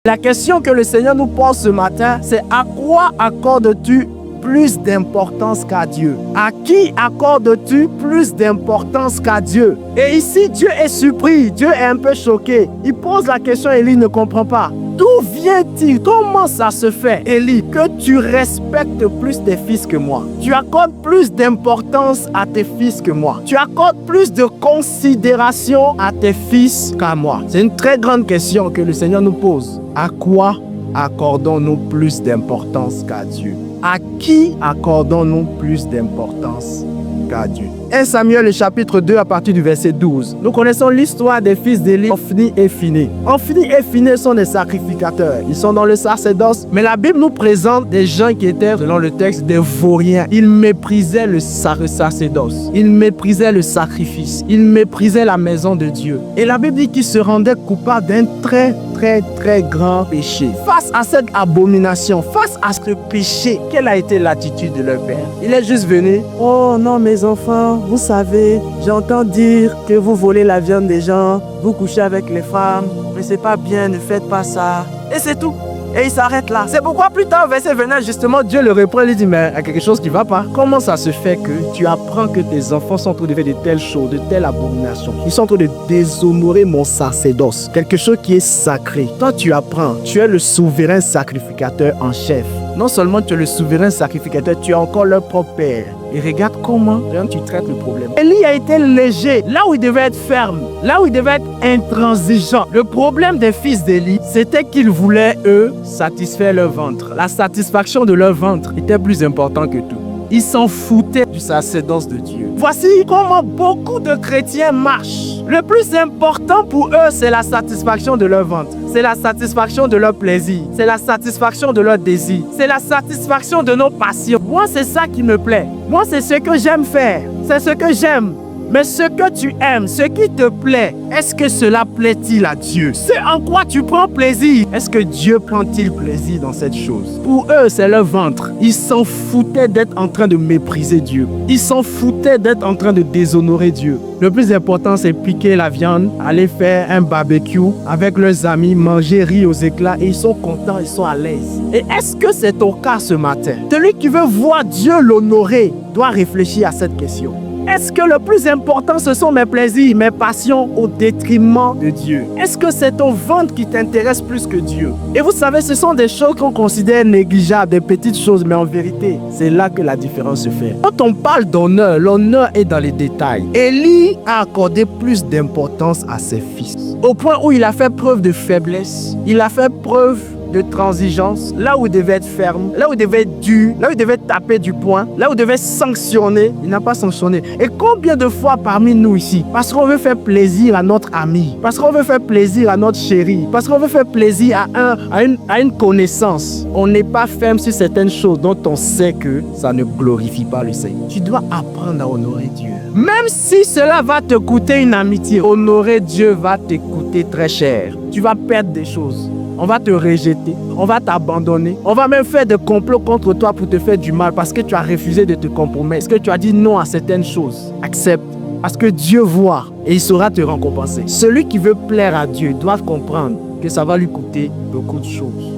La question que le Seigneur nous pose ce matin, c'est à quoi accordes-tu plus d'importance qu'à Dieu? À qui accordes-tu plus d'importance qu'à Dieu? Et ici, Dieu est surpris, Dieu est un peu choqué. Il pose la question et Élie ne comprend pas. D'où vient-il? Comment ça se fait, Élie, que tu respectes plus tes fils que moi? Tu accordes plus d'importance à tes fils que moi. Tu accordes plus de considération à tes fils qu'à moi. C'est une très grande question que le Seigneur nous pose. À quoi accordons-nous plus d'importance qu'à Dieu? À qui accordons-nous plus d'importance qu'à Dieu? 1 Samuel, le chapitre 2, à partir du verset 12. Nous connaissons l'histoire des fils d'Élie, Hophni et Phiné. Hophni et Phiné sont des sacrificateurs. Ils sont dans le sacerdoce. Mais la Bible nous présente des gens qui étaient, selon le texte, des vauriens. Ils méprisaient le sacerdoce. Ils méprisaient le sacrifice. Ils méprisaient la maison de Dieu. Et la Bible dit qu'ils se rendaient coupables d'un très grand péché. Face à cette abomination, face à ce péché, quelle a été l'attitude de leur père? Il est juste venu: oh non, mes enfants, vous savez, j'entends dire que vous volez la viande des gens, vous couchez avec les femmes, mais c'est pas bien, ne faites pas ça. Et c'est tout. Et il s'arrête là. C'est pourquoi plus tard, verset venant, justement, Dieu le reprend et lui dit: mais il y a quelque chose qui ne va pas. Comment ça se fait que tu apprends que tes enfants sont en train de faire de telles choses, de telles abominations? Ils sont en train de déshonorer mon sacerdoce, quelque chose qui est sacré. Toi, tu apprends, tu es le souverain sacrificateur en chef. Non seulement tu es le souverain sacrificateur, tu es encore leur propre père. Et regarde comment tu traites le problème. Élie a été léger, là où il devait être ferme, là où il devait être intransigeant. Le problème des fils d'Élie, c'était qu'ils voulaient, eux, satisfaire leur ventre. La satisfaction de leur ventre était plus importante que tout. Ils s'en foutaient du sacerdoce de Dieu. Voici comment beaucoup de chrétiens marchent. Le plus important pour eux, c'est la satisfaction de leur ventre. C'est la satisfaction de leur plaisir. C'est la satisfaction de leur désir. C'est la satisfaction de nos passions. Moi, c'est ça qui me plaît. Moi, c'est ce que j'aime faire. C'est ce que j'aime. Mais ce que tu aimes, ce qui te plaît, est-ce que cela plaît-il à Dieu? Ce en quoi tu prends plaisir, est-ce que Dieu prend-il plaisir dans cette chose? Pour eux, c'est leur ventre. Ils s'en foutaient d'être en train de mépriser Dieu. Ils s'en foutaient d'être en train de déshonorer Dieu. Le plus important, c'est piquer la viande, aller faire un barbecue avec leurs amis, manger, rire aux éclats, et ils sont contents, ils sont à l'aise. Et est-ce que c'est ton cas ce matin? Celui qui veut voir Dieu l'honorer doit réfléchir à cette question. Est-ce que le plus important, ce sont mes plaisirs, mes passions au détriment de Dieu? Est-ce que c'est ton ventre qui t'intéresse plus que Dieu? Et vous savez, ce sont des choses qu'on considère négligeables, des petites choses, mais en vérité, c'est là que la différence se fait. Quand on parle d'honneur, l'honneur est dans les détails. Élie a accordé plus d'importance à ses fils, au point où il a fait preuve de faiblesse, il a fait preuve de transigence, là où il devait être ferme, là où il devait être dur, là où il devait taper du poing, là où il devait sanctionner, il n'a pas sanctionné. Et combien de fois parmi nous ici, parce qu'on veut faire plaisir à notre ami, parce qu'on veut faire plaisir à notre chéri, parce qu'on veut faire plaisir à une connaissance, on n'est pas ferme sur certaines choses dont on sait que ça ne glorifie pas le Seigneur. Tu dois apprendre à honorer Dieu. Même si cela va te coûter une amitié, honorer Dieu va te coûter très cher. Tu vas perdre des choses. On va te rejeter, on va t'abandonner, on va même faire des complots contre toi pour te faire du mal parce que tu as refusé de te compromettre, parce que tu as dit non à certaines choses. Accepte, parce que Dieu voit et il saura te récompenser. Celui qui veut plaire à Dieu doit comprendre que ça va lui coûter beaucoup de choses.